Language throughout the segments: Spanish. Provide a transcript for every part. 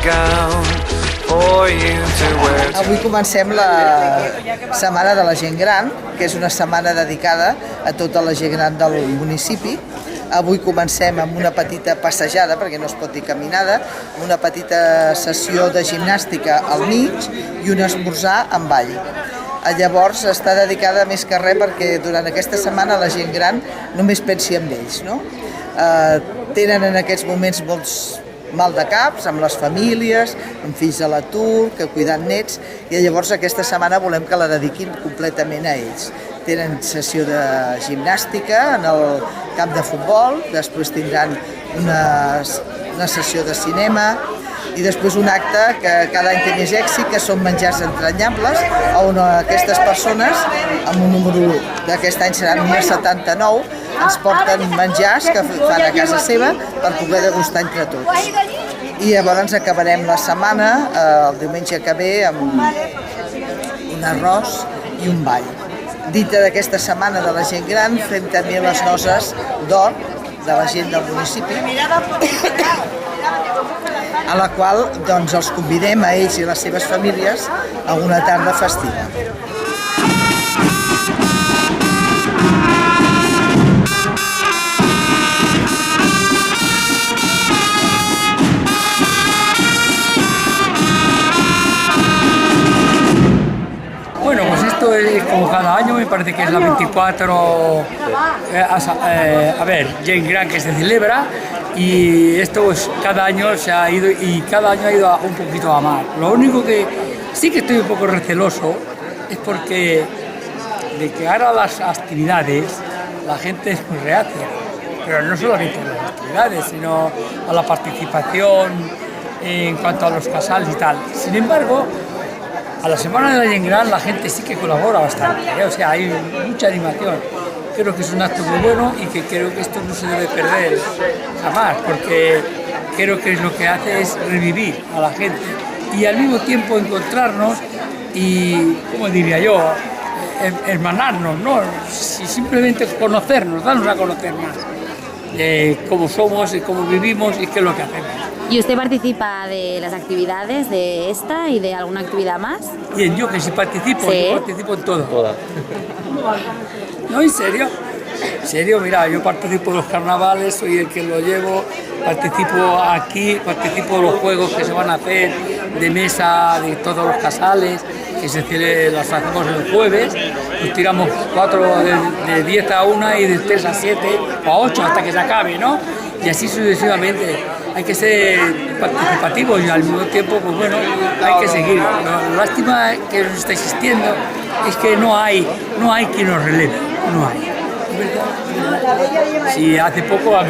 gown for you to wear. Avui comencem la Setmana de la Gent Gran, que és una setmana dedicada a tota la gent gran del municipi. Avui comencem amb una petita passejada, perquè no es pot dir caminada, una petita sessió de gimnàstica al mig i un esmorzar amb ball. Llavors està dedicada més que res perquè durant aquesta setmana la gent gran només pensi en ells, no? Tenen en aquests moments molts mal de caps amb les famílies, amb fills a l'atur, que cuidant nets, i llavors aquesta setmana volem que la dediquin completament a ells. Tenen sessió de gimnàstica en el camp de futbol, després tindran una sessió de cinema i després un acte que cada any té més èxit, que són menjars entranyables, on aquestes persones, amb un número d'aquest any seran unes 79, ens porten menjars que fan a casa seva per poder degustar entre tots. I llavors acabarem la setmana, el diumenge que ve, amb un arròs i un ball. Dintre d'aquesta setmana de la gent gran fem també les noces d'or de la gent del municipi, a la qual doncs, els convidem a ells i les seves famílies a una tarda festiva. Bueno, pues esto es como cada año, me parece que es la 24 Gent Gran que se celebra, y esto pues cada año se ha ido y cada año ha ido un poquito a más. Lo único que sí que estoy un poco receloso es porque de que ahora las actividades la gente es muy reacia, pero no solamente a las actividades, sino a la participación en cuanto a los casals y tal. Sin embargo, a la Semana de la Gent Gran la gente sí que colabora bastante, o sea, hay mucha animación. Creo que es un acto muy bueno y que creo que esto no se debe perder jamás, porque creo que lo que hace es revivir a la gente y al mismo tiempo encontrarnos y, como diría yo, hermanarnos, ¿no? Simplemente conocernos, darnos a conocer más cómo somos y cómo vivimos y qué es lo que hacemos. ¿Y usted participa de las actividades de esta y de alguna actividad más? Bien, yo que sí participo, ¿Sí? Yo participo en todo. No, en serio. En serio, mira, yo participo en los carnavales, soy el que lo llevo, participo aquí, participo en los juegos que se van a hacer de mesa de todos los casales, que las hacemos el jueves, nos tiramos 4 de 10 a 1 y de 3 a 7 o a 8 hasta que se acabe, ¿no? Y así sucesivamente. Hay que ser participativos y al mismo tiempo, pues bueno, hay que seguir. La lástima que nos está existiendo es que no hay quien nos releve, no hay. Si hace poco has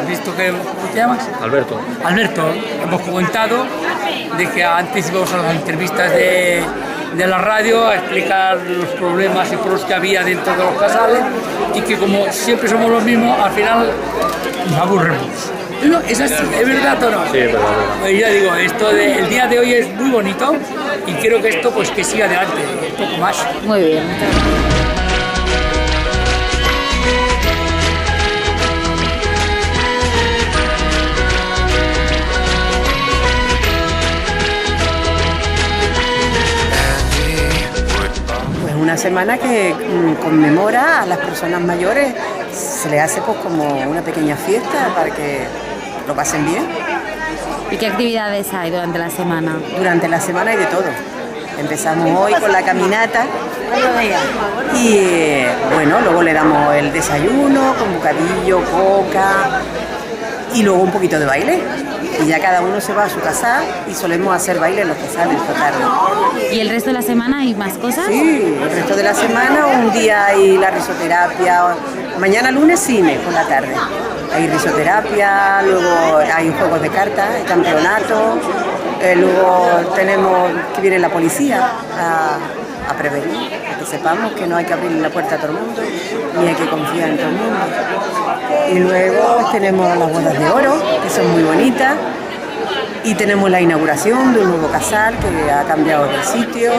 visto que, ¿cómo te llamas? Alberto. Alberto, hemos comentado de que antes íbamos a las entrevistas de la radio a explicar los problemas y pros que había dentro de los casales y que como siempre somos los mismos, al final nos aburremos. No, es así, ¿es verdad o no? Sí, es verdad. Pues ya digo, el día de hoy es muy bonito y quiero que esto pues que siga adelante, un poco más. Muy bien, muchas gracias. Pues una semana que conmemora a las personas mayores, se les hace pues como una pequeña fiesta para que lo pasen bien. ¿Y qué actividades hay durante la semana? Durante la semana hay de todo. Empezamos hoy con la caminata y bueno, luego le damos el desayuno con bocadillo, coca y luego un poquito de baile. Y ya cada uno se va a su casa y solemos hacer baile en los casales esta tarde. ¿Y el resto de la semana hay más cosas? Sí, el resto de la semana un día hay la risoterapia, mañana lunes cine por la tarde. Hay risoterapia, luego hay juegos de cartas, hay campeonato, luego tenemos que viene la policía a prevenir, a que sepamos que no hay que abrir la puerta a todo el mundo, ni hay que confiar en todo el mundo. Y luego pues, tenemos las bodas de oro, que son muy bonitas, y tenemos la inauguración de un nuevo casal que ha cambiado de sitio.